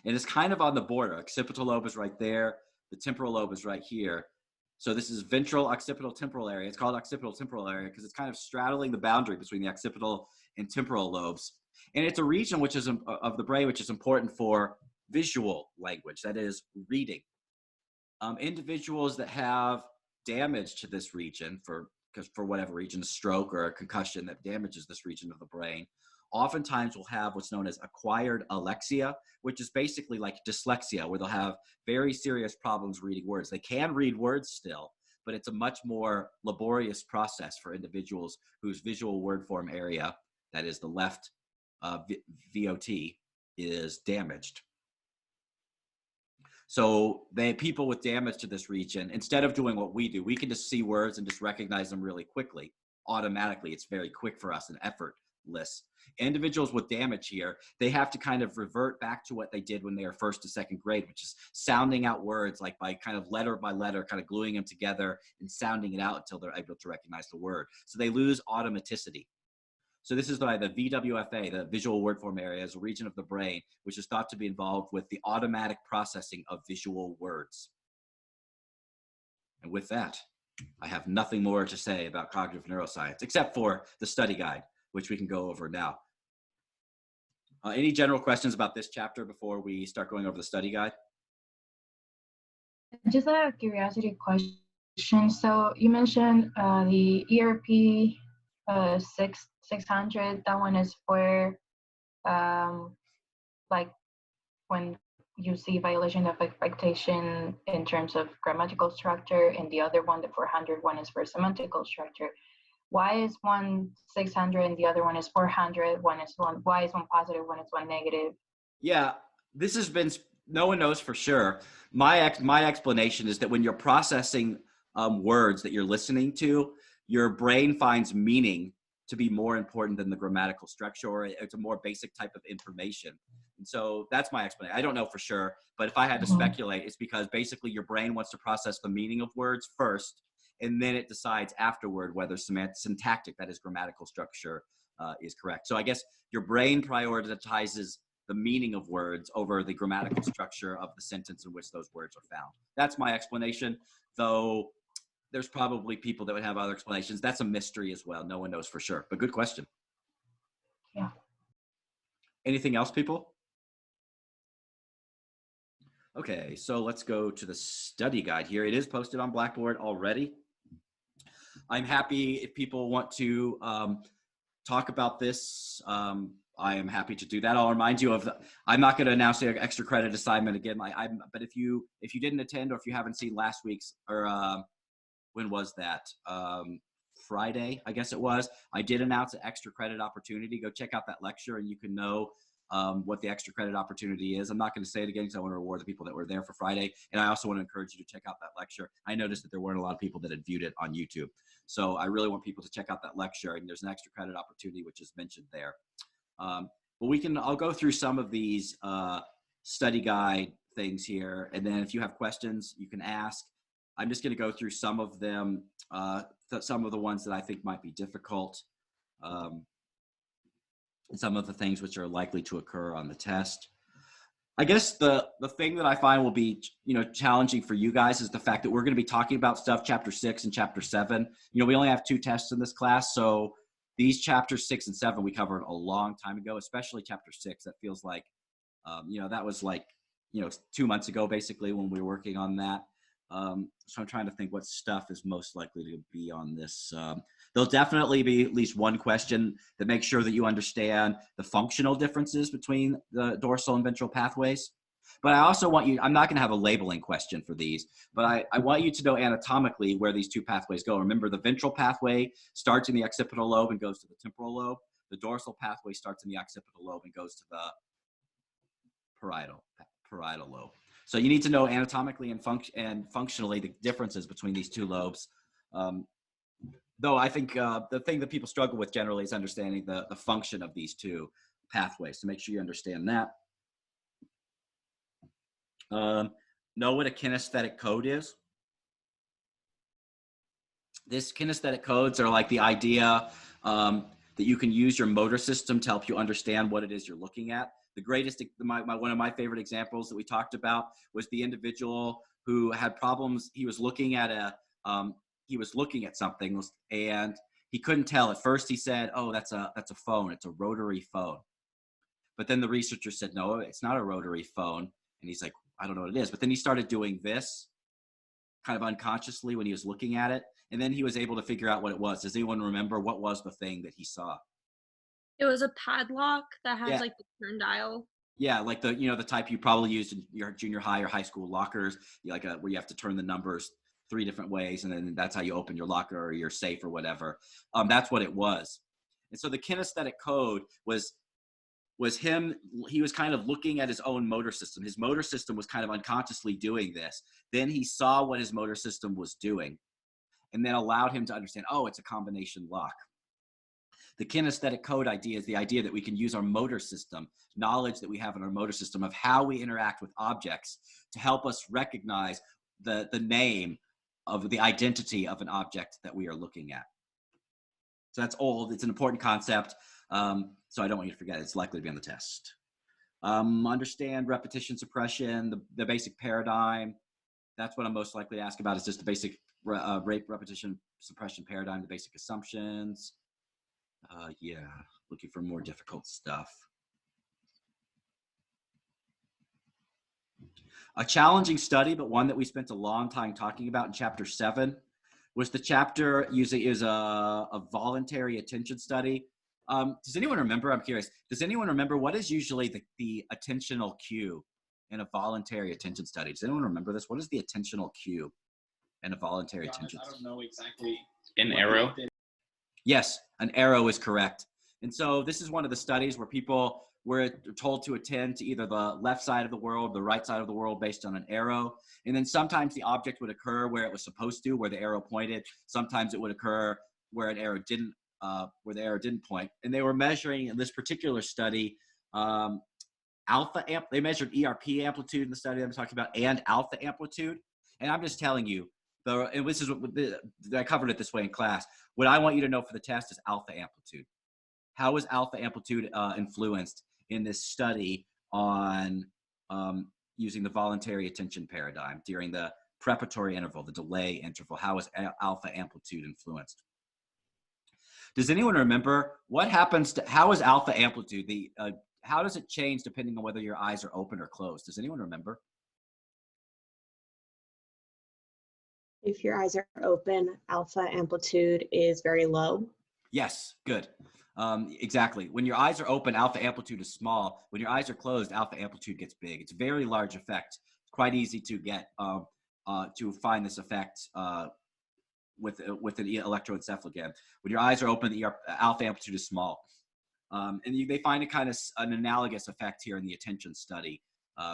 A: And it's kind of on the border. Occipital lobe is right there. The temporal lobe is right here. So this is ventral occipital temporal area. It's called occipital temporal area because it's kind of straddling the boundary between the occipital and temporal lobes. And it's a region which is of the brain which is important for visual language, that is reading. Individuals that have damage to this region for whatever reason, a stroke or a concussion that damages this region of the brain, oftentimes will have what's known as acquired alexia, which is basically like dyslexia, where they'll have very serious problems reading words. They can read words still, but it's a much more laborious process for individuals whose visual word form area, that is the left VOT, is damaged. So people with damage to this region, instead of doing what we do, we can just see words and just recognize them really quickly, automatically. It's very quick for us and effortless. Individuals with damage here, they have to kind of revert back to what they did when they were first to second grade, which is sounding out words like by kind of letter by letter, kind of gluing them together and sounding it out until they're able to recognize the word. So they lose automaticity. So this is why the VWFA, the visual word form area, is a region of the brain which is thought to be involved with the automatic processing of visual words. And with that, I have nothing more to say about cognitive neuroscience, except for the study guide, which we can go over now. Any general questions about this chapter before we start going over the study guide?
C: Just a curiosity question. So you mentioned the ERP 600. That one is for like when you see violation of expectation in terms of grammatical structure, and the other one, the 400 one, is for semantical structure. Why is one 600 and the other one is 400? Why is one positive, one is one negative?
A: Yeah, this has been, no one knows for sure. My explanation is that when you're processing words that you're listening to, your brain finds meaning to be more important than the grammatical structure, or it's a more basic type of information. And so that's my explanation. I don't know for sure, but if I had to speculate, it's because basically your brain wants to process the meaning of words first, and then it decides afterward whether syntactic, that is grammatical structure, is correct. So I guess your brain prioritizes the meaning of words over the grammatical structure of the sentence in which those words are found. That's my explanation, though there's probably people that would have other explanations. That's a mystery as well. No one knows for sure, but good question.
C: Yeah.
A: Anything else, people? Okay, so let's go to the study guide here. It is posted on Blackboard already. I'm happy if people want to talk about this. I am happy to do that. I'll remind you of I'm not going to announce the extra credit assignment again. But if you didn't attend, or if you haven't seen last week's, or when was that? Friday, I guess it was. I did announce an extra credit opportunity. Go check out that lecture, and you can know what the extra credit opportunity is. I'm not going to say it again because I want to reward the people that were there for Friday. And I also want to encourage you to check out that lecture. I noticed that there weren't a lot of people that had viewed it on YouTube. So I really want people to check out that lecture, and there's an extra credit opportunity which is mentioned there. But I'll go through some of these study guide things here. And then if you have questions, you can ask. I'm just going to go through some of them, some of the ones that I think might be difficult, and some of the things which are likely to occur on the test. I guess the thing that I find will be, challenging for you guys is the fact that we're going to be talking about stuff chapter 6 and chapter 7. We only have 2 tests in this class, so these chapters 6 and 7 we covered a long time ago, especially chapter 6. That feels like, that was like, 2 months ago basically when we were working on that. So I'm trying to think what stuff is most likely to be on this. There'll definitely be at least one question that makes sure that you understand the functional differences between the dorsal and ventral pathways. But I also want you, I'm not going to have a labeling question for these, but I want you to know anatomically where these 2 pathways go. Remember, the ventral pathway starts in the occipital lobe and goes to the temporal lobe. The dorsal pathway starts in the occipital lobe and goes to the parietal lobe. So you need to know anatomically and functionally the differences between these 2 lobes. Though I think the thing that people struggle with generally is understanding the function of these 2 pathways. So make sure you understand that. Know what a kinesthetic code is. This kinesthetic codes are like the idea that you can use your motor system to help you understand what it is you're looking at. The greatest, one of my favorite examples that we talked about was the individual who had problems. He was looking at something and he couldn't tell. At first he said, "Oh, that's a phone. It's a rotary phone." But then the researcher said, "No, it's not a rotary phone." And he's like, "I don't know what it is." But then he started doing this kind of unconsciously when he was looking at it. And then he was able to figure out what it was. Does anyone remember what was the thing that he saw?
D: It was a padlock that has
A: Yeah.
D: like the turn dial.
A: Yeah, like the type you probably used in your junior high or high school lockers, like where you have to turn the numbers 3 different ways, and then that's how you open your locker or your safe or whatever. That's what it was. And so the kinesthetic code was him. He was kind of looking at his own motor system. His motor system was kind of unconsciously doing this. Then he saw what his motor system was doing, and then allowed him to understand, oh, it's a combination lock. The kinesthetic code idea is the idea that we can use our motor system, knowledge that we have in our motor system of how we interact with objects, to help us recognize the name of the identity of an object that we are looking at. So that's old. It's an important concept. So I don't want you to forget. It's likely to be on the test. Understand repetition suppression, the basic paradigm. That's what I'm most likely to ask about, is just the basic repetition suppression paradigm, the basic assumptions. Yeah, looking for more difficult stuff. A challenging study, but one that we spent a long time talking about in chapter 7, was the chapter using a voluntary attention study. Does anyone remember? I'm curious. Does anyone remember what is usually the attentional cue in a voluntary attention study? Does anyone remember this? What is the attentional cue in a voluntary attention study?
B: I don't know exactly. An arrow.
A: Yes, an arrow is correct. And so this is one of the studies where people were told to attend to either the left side of the world, the right side of the world, based on an arrow. And then sometimes the object would occur where it was supposed to, where the arrow pointed. Sometimes it would occur where an arrow didn't, where the arrow didn't point. And they were measuring in this particular study they measured ERP amplitude in the study I'm talking about, and alpha amplitude. And I'm just telling you, and this is what I covered it this way in class. What I want you to know for the test is alpha amplitude. How is alpha amplitude influenced in this study on using the voluntary attention paradigm during the preparatory interval, the delay interval? How is alpha amplitude influenced? Does anyone remember what happens to, how is alpha amplitude, how does it change depending on whether your eyes are open or closed? Does anyone remember?
E: If your eyes are open, alpha amplitude is very low.
A: Yes, good. Exactly. When your eyes are open, alpha amplitude is small. When your eyes are closed, alpha amplitude gets big. It's a very large effect. It's quite easy to get to find this effect with an electroencephalogram. When your eyes are open, the alpha amplitude is small. And they find a kind of an analogous effect here in the attention study.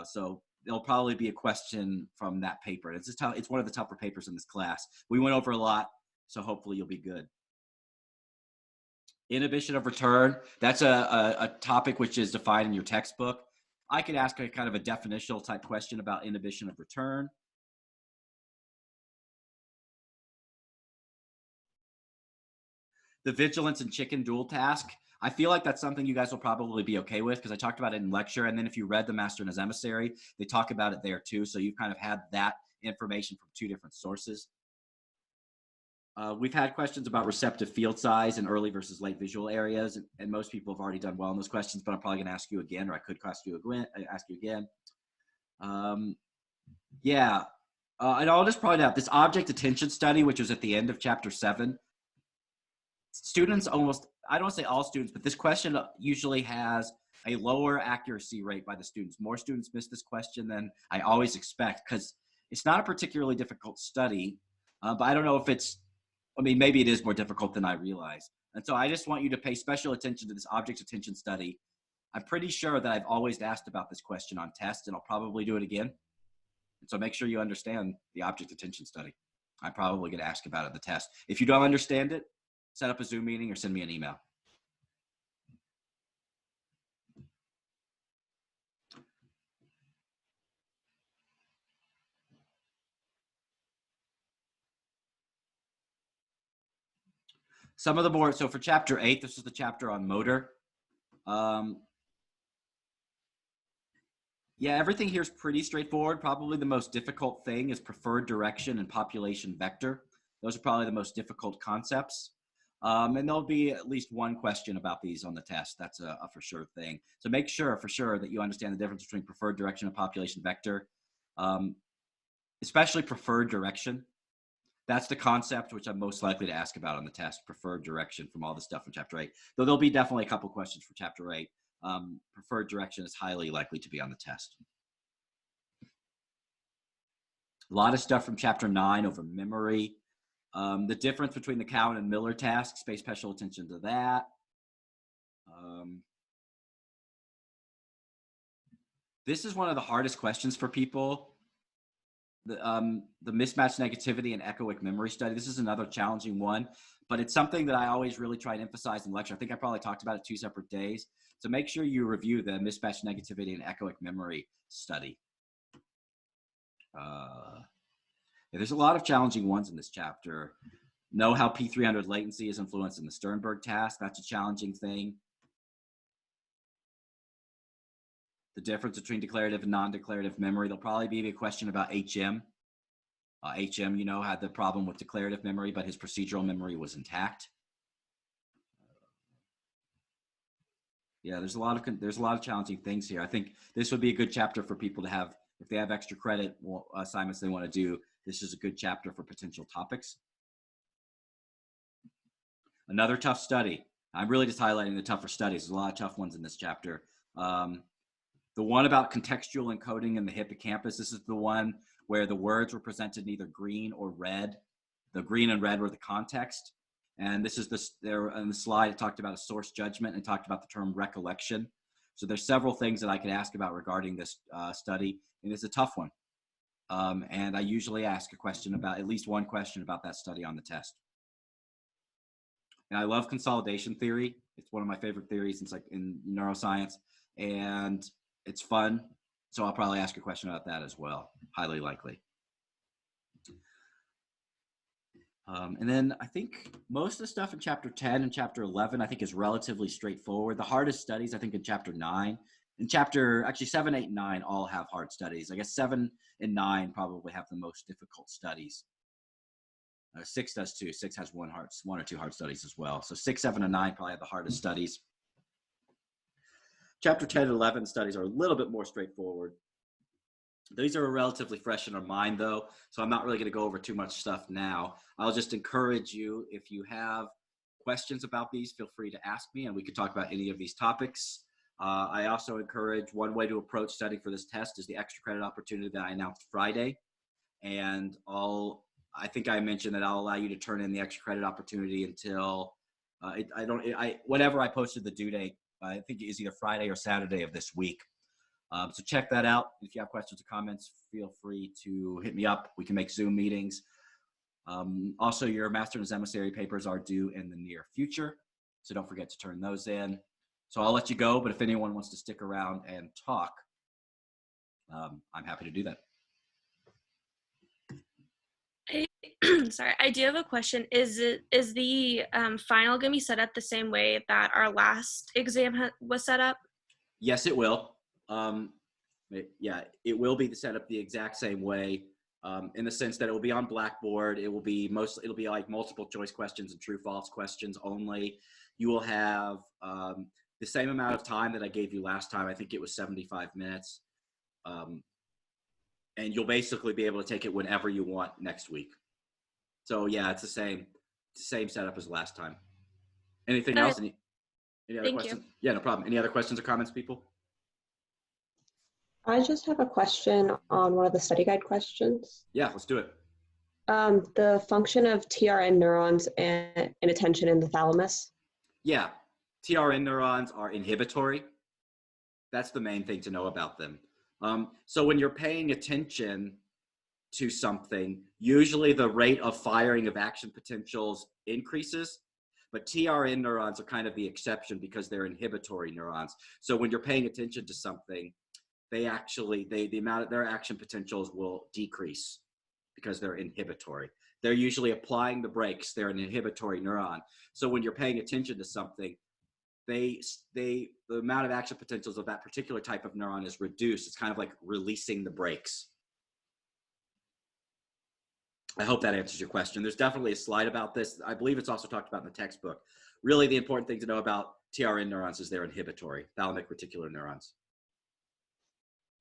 A: So there'll probably be a question from that paper. It's one of the tougher papers in this class. We went over a lot, so hopefully you'll be good. Inhibition of return, that's a topic which is defined in your textbook. I could ask a kind of a definitional type question about inhibition of return. The vigilance and chicken dual task, I feel like that's something you guys will probably be okay with, because I talked about it in lecture, and then if you read The Master and His Emissary, they talk about it there too, so you've kind of had that information from 2 different sources. We've had questions about receptive field size in early versus late visual areas, and most people have already done well in those questions, but I'm probably going to ask you again, or I could ask you again. Yeah, and I'll just point out this object attention study, which was at the end of chapter 7. Students almost, I don't say all students, but this question usually has a lower accuracy rate by the students. More students miss this question than I always expect, because it's not a particularly difficult study, but I don't know if maybe it is more difficult than I realize. And so I just want you to pay special attention to this object attention study. I'm pretty sure that I've always asked about this question on tests, and I'll probably do it again. And so make sure you understand the object attention study. I'm probably going to ask about it in the test. If you don't understand it, set up a Zoom meeting or send me an email. Some of the more, so for chapter 8, this is the chapter on motor. Yeah, everything here is pretty straightforward. Probably the most difficult thing is preferred direction and population vector. Those are probably the most difficult concepts. And there'll be at least one question about these on the test. That's a for sure thing. So make sure for sure that you understand the difference between preferred direction and population vector, especially preferred direction. That's the concept which I'm most likely to ask about on the test, preferred direction from all the stuff in chapter 8. Though there'll be definitely a couple questions for chapter 8. Preferred direction is highly likely to be on the test. A lot of stuff from chapter 9 over memory. The difference between the Cowan and Miller tasks, pay special attention to that. This is one of the hardest questions for people. The mismatch negativity and echoic memory study. This is another challenging one, but it's something that I always really try to emphasize in lecture. I think I probably talked about it 2 separate days. So make sure you review the mismatch negativity and echoic memory study. There's a lot of challenging ones in this chapter. Know how P300 latency is influenced in the Sternberg task. That's a challenging thing. The difference between declarative and non-declarative memory. There'll probably be a question about HM. HM, you know, had the problem with declarative memory, but his procedural memory was intact. Yeah, there's a lot of challenging things here. I think this would be a good chapter for people to have if they have extra credit assignments they want to do. This is a good chapter for potential topics. Another tough study. I'm really just highlighting the tougher studies. There's a lot of tough ones in this chapter. The one about contextual encoding in the hippocampus, this is the one where the words were presented in either green or red. The green and red were the context. And this is there on the slide, it talked about a source judgment and talked about the term recollection. So there's several things that I could ask about regarding this study, and it's a tough one. And I usually ask a question about, at least one question about that study on the test. And I love consolidation theory. It's one of my favorite theories in neuroscience, and it's fun. So I'll probably ask a question about that as well, highly likely. And then I think most of the stuff in chapter 10 and chapter 11, I think is relatively straightforward. The hardest studies, I think, in chapter 9. In actually 7, 8, and 9 all have hard studies. I guess 7 and 9 probably have the most difficult studies. 6 does too. 6 has one or two hard studies as well. So 6, 7, and 9 probably have the hardest studies. Chapter 10 and 11 studies are a little bit more straightforward. These are relatively fresh in our mind, though, so I'm not really going to go over too much stuff now. I'll just encourage you, if you have questions about these, feel free to ask me, and we could talk about any of these topics. I also encourage one way to approach studying for this test is the extra credit opportunity that I announced Friday. And I think I mentioned that I'll allow you to turn in the extra credit opportunity until whenever I posted the due date, I think it is either Friday or Saturday of this week. So check that out. If you have questions or comments, feel free to hit me up. We can make Zoom meetings. Also, your master and emissary papers are due in the near future, so don't forget to turn those in. So I'll let you go, but if anyone wants to stick around and talk, I'm happy to do that.
D: Sorry, I do have a question. Is the final going to be set up the same way that our last exam was set up?
A: Yes, it will. Yeah, it will be set up the exact same way, in the sense that it will be on Blackboard. It'll be like multiple choice questions and true false questions only. You will have the same amount of time that I gave you last time. I think it was 75 minutes. And you'll basically be able to take it whenever you want next week. So yeah, it's the same setup as last time. Anything else? Any other questions? Yeah, no problem. Any other questions or comments, people?
E: I just have a question on one of the study guide questions.
A: Yeah, let's do it.
E: The function of TRN neurons and attention in the thalamus.
A: Yeah, TRN neurons are inhibitory. That's the main thing to know about them. So when you're paying attention to something, usually the rate of firing of action potentials increases, but TRN neurons are kind of the exception because they're inhibitory neurons. So when you're paying attention to something, the amount of their action potentials will decrease because they're inhibitory. They're usually applying the brakes. They're an inhibitory neuron. So when you're paying attention to something, the amount of action potentials of that particular type of neuron is reduced. It's kind of like releasing the brakes. I hope that answers your question. There's definitely a slide about this. I believe it's also talked about in the textbook. Really, the important thing to know about TRN neurons is they're inhibitory, thalamic reticular neurons.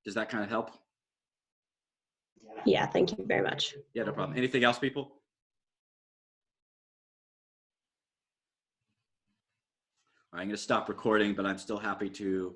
A: Does that kind of help?
E: Yeah, thank you very much.
A: Yeah, no problem. Anything else, people? All right, I'm going to stop recording, but I'm still happy to